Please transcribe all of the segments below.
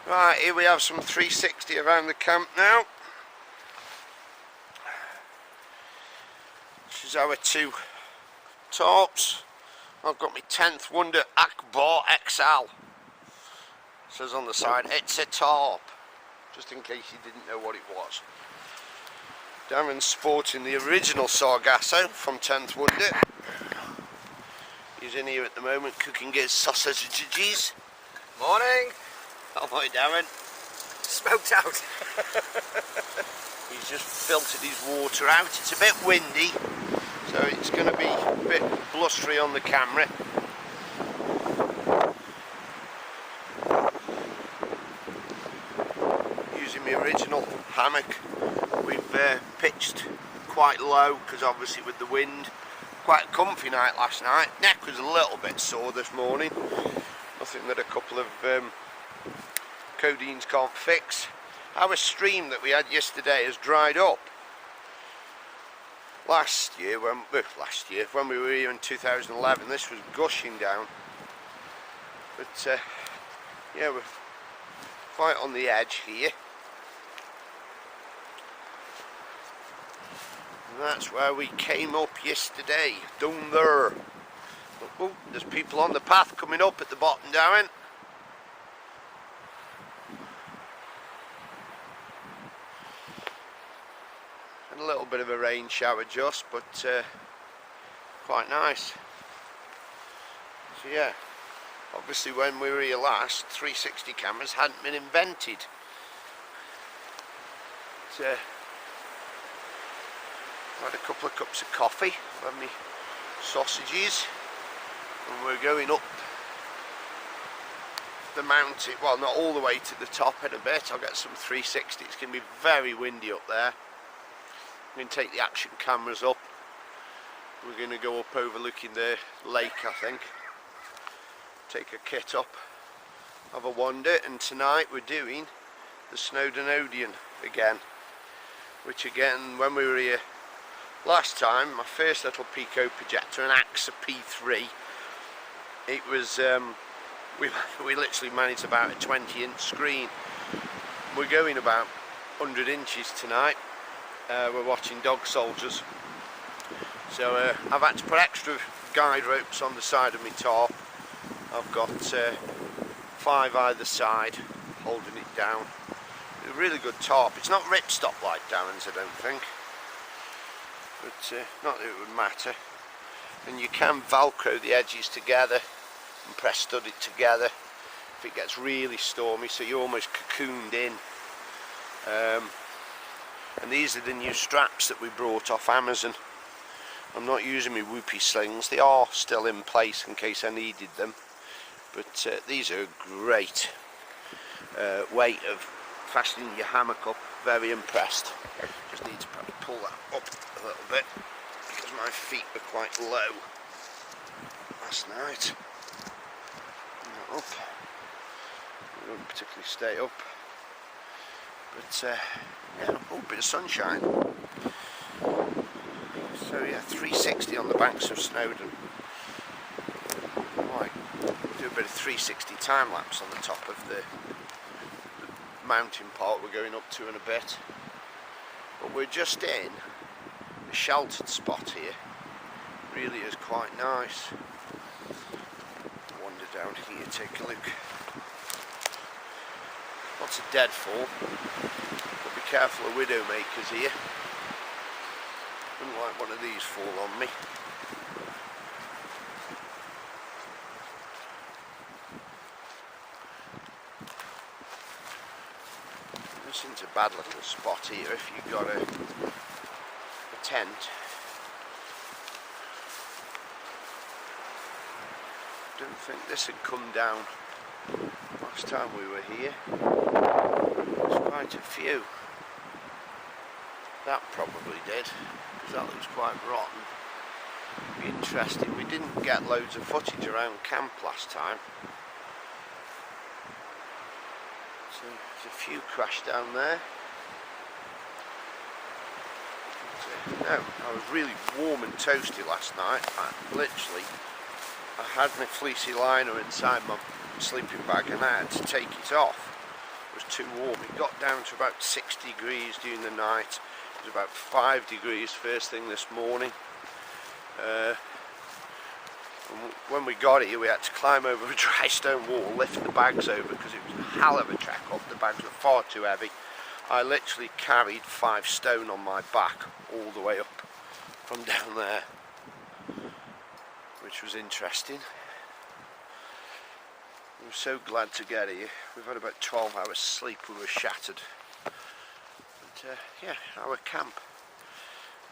Right, here we have some 360 around the camp now. This is our two tarps. I've got my 10th Wonder Akbar XL. It says on the side, it's a tarp, just in case you didn't know what it was. Darren's sporting the original Sargasso from 10th Wonder. He's in here at the moment cooking his sausages. Morning! Oh boy, Darren. Smoked out. He's just filtered his water out. It's a bit windy, so it's going to be a bit blustery on the camera. Using my original hammock. We've pitched quite low because obviously with the wind. Quite a comfy night last night. Neck was a little bit sore this morning. Nothing that a couple of codeines can't fix. Our stream that we had yesterday has dried up. Last year when we were here in 2011, this was gushing down. But yeah, we're quite on the edge here. And that's where we came up yesterday, down there. Oh, there's people on the path coming up at the bottom, Darren. And a little bit of a rain shower just, but quite nice. So yeah, obviously when we were here last, 360 cameras hadn't been invented. But, had a couple of cups of coffee, had me sausages, and we're going up the mountain. Well, not all the way to the top in a bit. I'll get some 360. It's going to be very windy up there. I'm going to take the action cameras up. We're going to go up overlooking the lake, I think. Take a kit up, have a wander, and tonight we're doing the Snowdon again. Which again, when we were here last time, my first little Pico projector, an AXA P3, it was, we literally managed about a 20-inch screen. We're going about 100 inches tonight. We're watching Dog Soldiers. So I've had to put extra guide ropes on the side of my tarp. I've got 5 either side holding it down. A really good tarp. It's not ripstop like Darren's, I don't think. But not that it would matter. And you can velcro the edges together and press stud it together if it gets really stormy, so you're almost cocooned in. And these are the new straps that we brought off Amazon. I'm not using my whoopee slings. They are still in place in case I needed them, but these are a great way of fastening your hammock up. Very impressed. Just need to probably pull that up a little bit because my feet were quite low last night. Not up. It won't particularly stay up. But yeah, oh, a bit of sunshine. So yeah, 360 on the banks of Snowdon. Right, do a bit of 360 time lapse on the top of the mountain part we're going up to in a bit. But we're just in a sheltered spot here. Really is quite nice. Wander down here, take a look. Lots of deadfall, but be careful of widowmakers here. Wouldn't like one of these fall on me. This isn't a bad little spot here if you've got a tent. Don't think this had come down last time we were here. There's quite a few. That probably did, because that looks quite rotten. Be interesting. We didn't get loads of footage around camp last time. So there's a few crashed down there. But, no, I was really warm and toasty last night. I had my fleecy liner inside my sleeping bag and I had to take it off was too warm. It got down to about 6 degrees during the night. It was about 5 degrees first thing this morning. When we got here, we had to climb over a dry stone wall, lift the bags over because it was a hell of a trek up. The bags were far too heavy. I literally carried 5 stone on my back all the way up from down there, which was interesting. We were so glad to get here. We've had about 12 hours sleep. We were shattered. But yeah, our camp.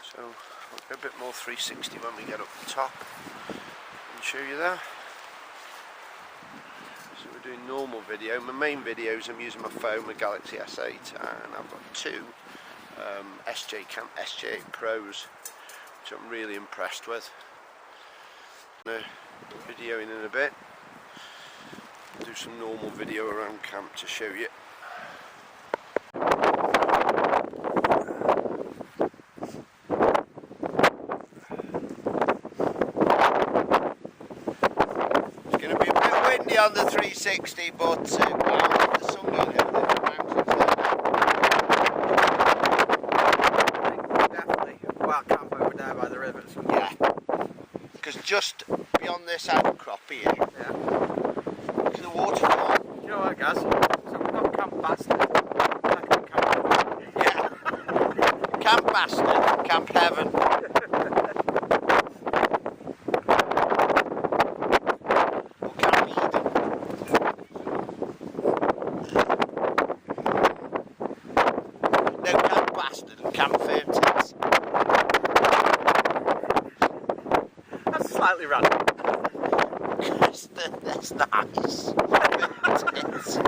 So I'll go a bit more 360 when we get up the top and show you that. So we're doing normal video. My main videos I'm using my phone, my Galaxy S8, and I've got 2 SJ8 Pros, which I'm really impressed with. Videoing in a bit. Do some normal video around camp to show you. It's going to be a bit windy on the 360, but the sun going over the mountains there. Definitely. Well, camp over there by the rivers. Yeah. Because just beyond this outcrop here, Yeah. look at the waterfall. You know what, guys? So we've got Camp Bastard. Yeah. Camp Bastard, Camp Heaven. Or Camp Eden. No, Camp Bastard and Camp Fairtits. That's slightly random. That's nice. Fairtits.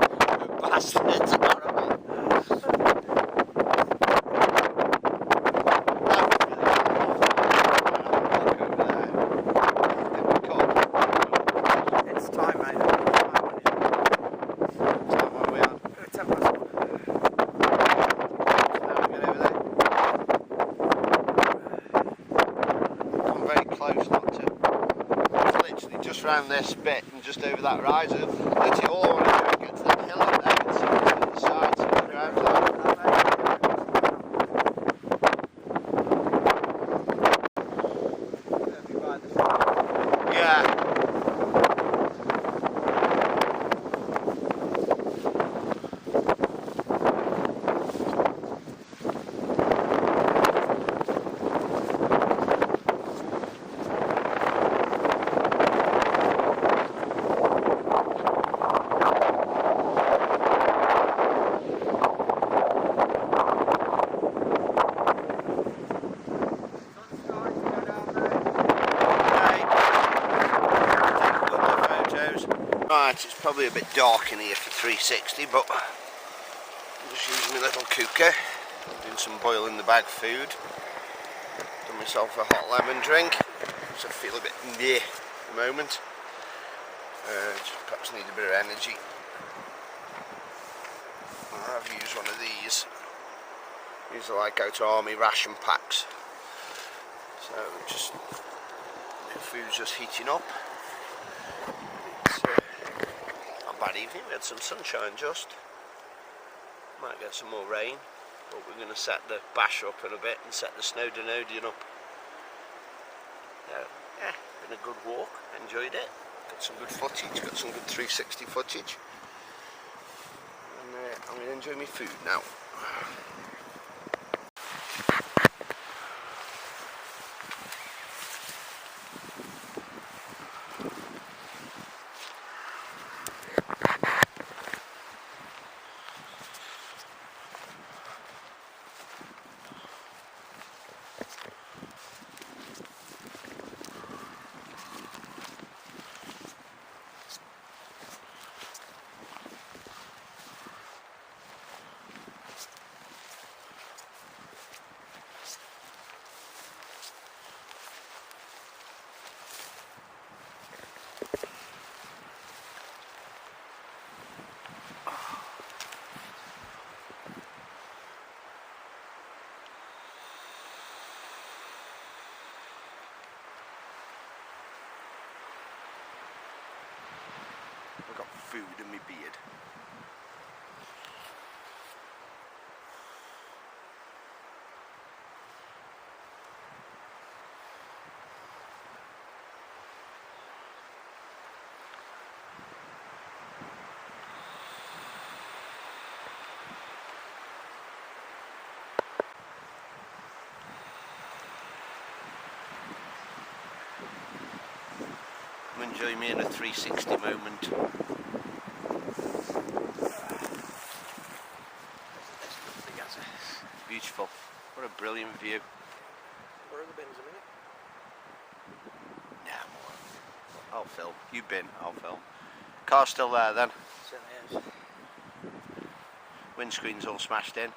Bastards, you know what I mean? It's time, mate. Time when we are. 10 past 1. Now we get over there. Come very close not to. It's literally just round this bit and just over that rise. Literally all I want to do is get to that hill up there and see the other side, see the ground there. Yeah. Right, it's probably a bit dark in here for 360, but I'm just using my little cooker, doing some boiling the bag food. Done myself a hot lemon drink, so I feel a bit meh at the moment. Just perhaps need a bit of energy. I've used one of these. These are like out army ration packs. So just the food's just heating up. Bad evening, we had some sunshine just. Might get some more rain, but we're going to set the bash up in a bit and set the Snowdon up. Yeah, been a good walk, enjoyed it. Got some good footage, got some good 360 footage. And I'm going to enjoy my food now. I've got food in my beard. Join me in a 360 moment. Beautiful. What a brilliant view. Where are the bins a minute? Nah, I'll film. You bin, I'll film. Car's still there then. Certainly is. Windscreen's all smashed in.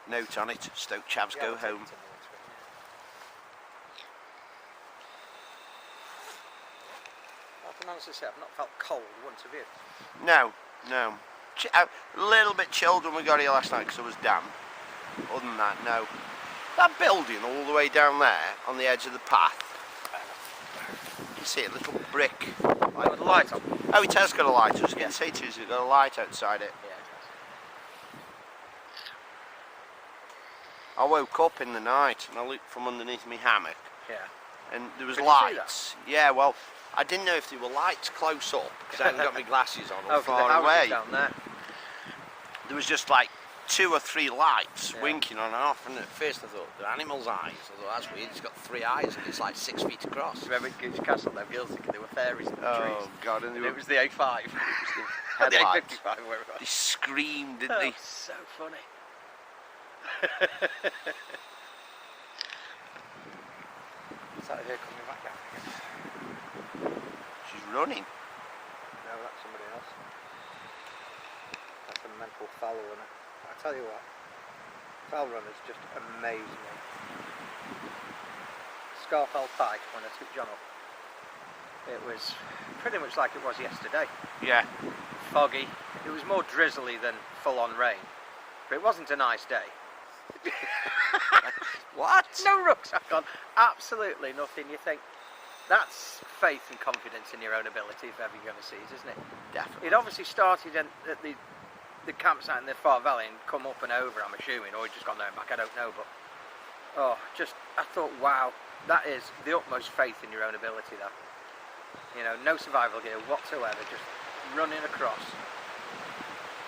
Note on it. Stoke Chavs Yeah, go I'll take home. it to the windscreen, yeah. I can honestly say I've not felt cold once have you? No, no. A little bit chilled when we got here last night because it was damp. Other than that, no. That building all the way down there on the edge of the path. You see a little brick. Like with the light on? Oh, it has got a light. I was going to say to you, it's got a light outside it. Yeah, it I woke up in the night and I looked from underneath my hammock. does. Yeah. And there was Could you see lights. Yeah, well, I didn't know if there were lights close up because I hadn't got my glasses on or Oh, 'cause the far house is away. down there. There was just like 2 or 3 lights Yeah. winking on and off, and at first I thought they're animals' eyes. I thought that's weird. It's got 3 eyes and it's like 6 feet across. Remember Goose Castle, them girls thinking they were fairies in the trees. Oh God! And And they it was the A5. the the headlights. A55, where it They was. screamed, didn't Oh, they? so funny. Is that her coming back down again? She's running. No, that's somebody else. That's a mental foul runner. I tell you what, foul runners just amaze me. Scarfell Pike, when I took John up, it was pretty much like it was yesterday. Yeah. Foggy. It was more drizzly than full-on rain, but it wasn't a nice day. What? No rucksack on, absolutely nothing. You think that's faith and confidence in your own ability if ever you're going to see it, isn't it? Definitely. It obviously started at the campsite in the Far Valley and come up and over, I'm assuming, or it just gone there and back, I don't know, but I thought, wow, that is the utmost faith in your own ability, that. You know, no survival gear whatsoever, just running across.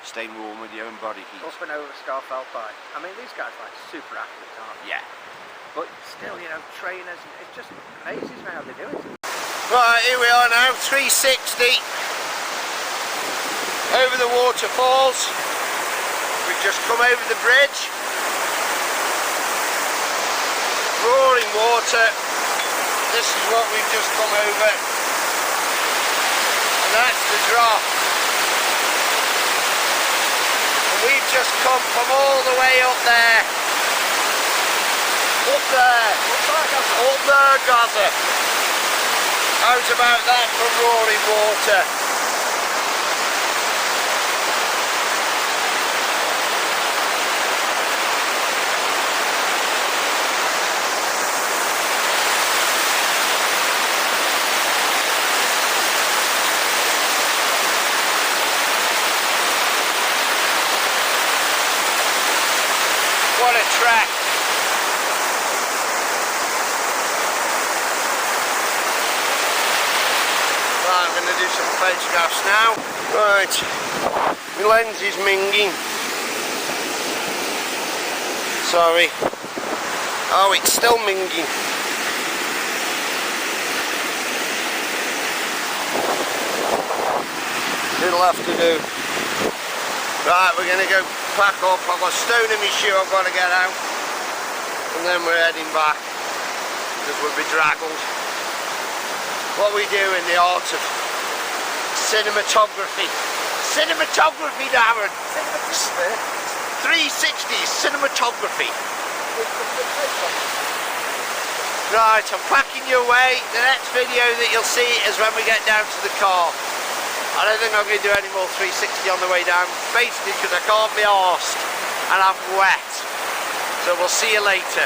Staying warm with your own body heat. Up and over Scarfell Pike. I mean, these guys are like super athletes, aren't they? Yeah. But still, you know, trainers, it just amazes me how they do it. Right, here we are now, 360 over the waterfalls. We've just come over the bridge. Roaring water. This is what we've just come over. And that's the drop. And we've just come from all the way up there. Up there. Up there, Gaza. How's about that for roaring water? What a trek. Right, I'm going to do some photographs now. Right, my lens is minging. Sorry. Oh, it's still minging. It'll have to do. Right, we're going to go pack up. I've got a stone in my shoe I've got to get out. And then we're heading back because we'll be draggled. What we do in the art of cinematography. Cinematography, Darren! 360 cinematography. Right, I'm packing you away. The next video that you'll see is when we get down to the car. I don't think I'm going to do any more 360 on the way down, basically because I can't be arsed and I'm wet. So we'll see you later.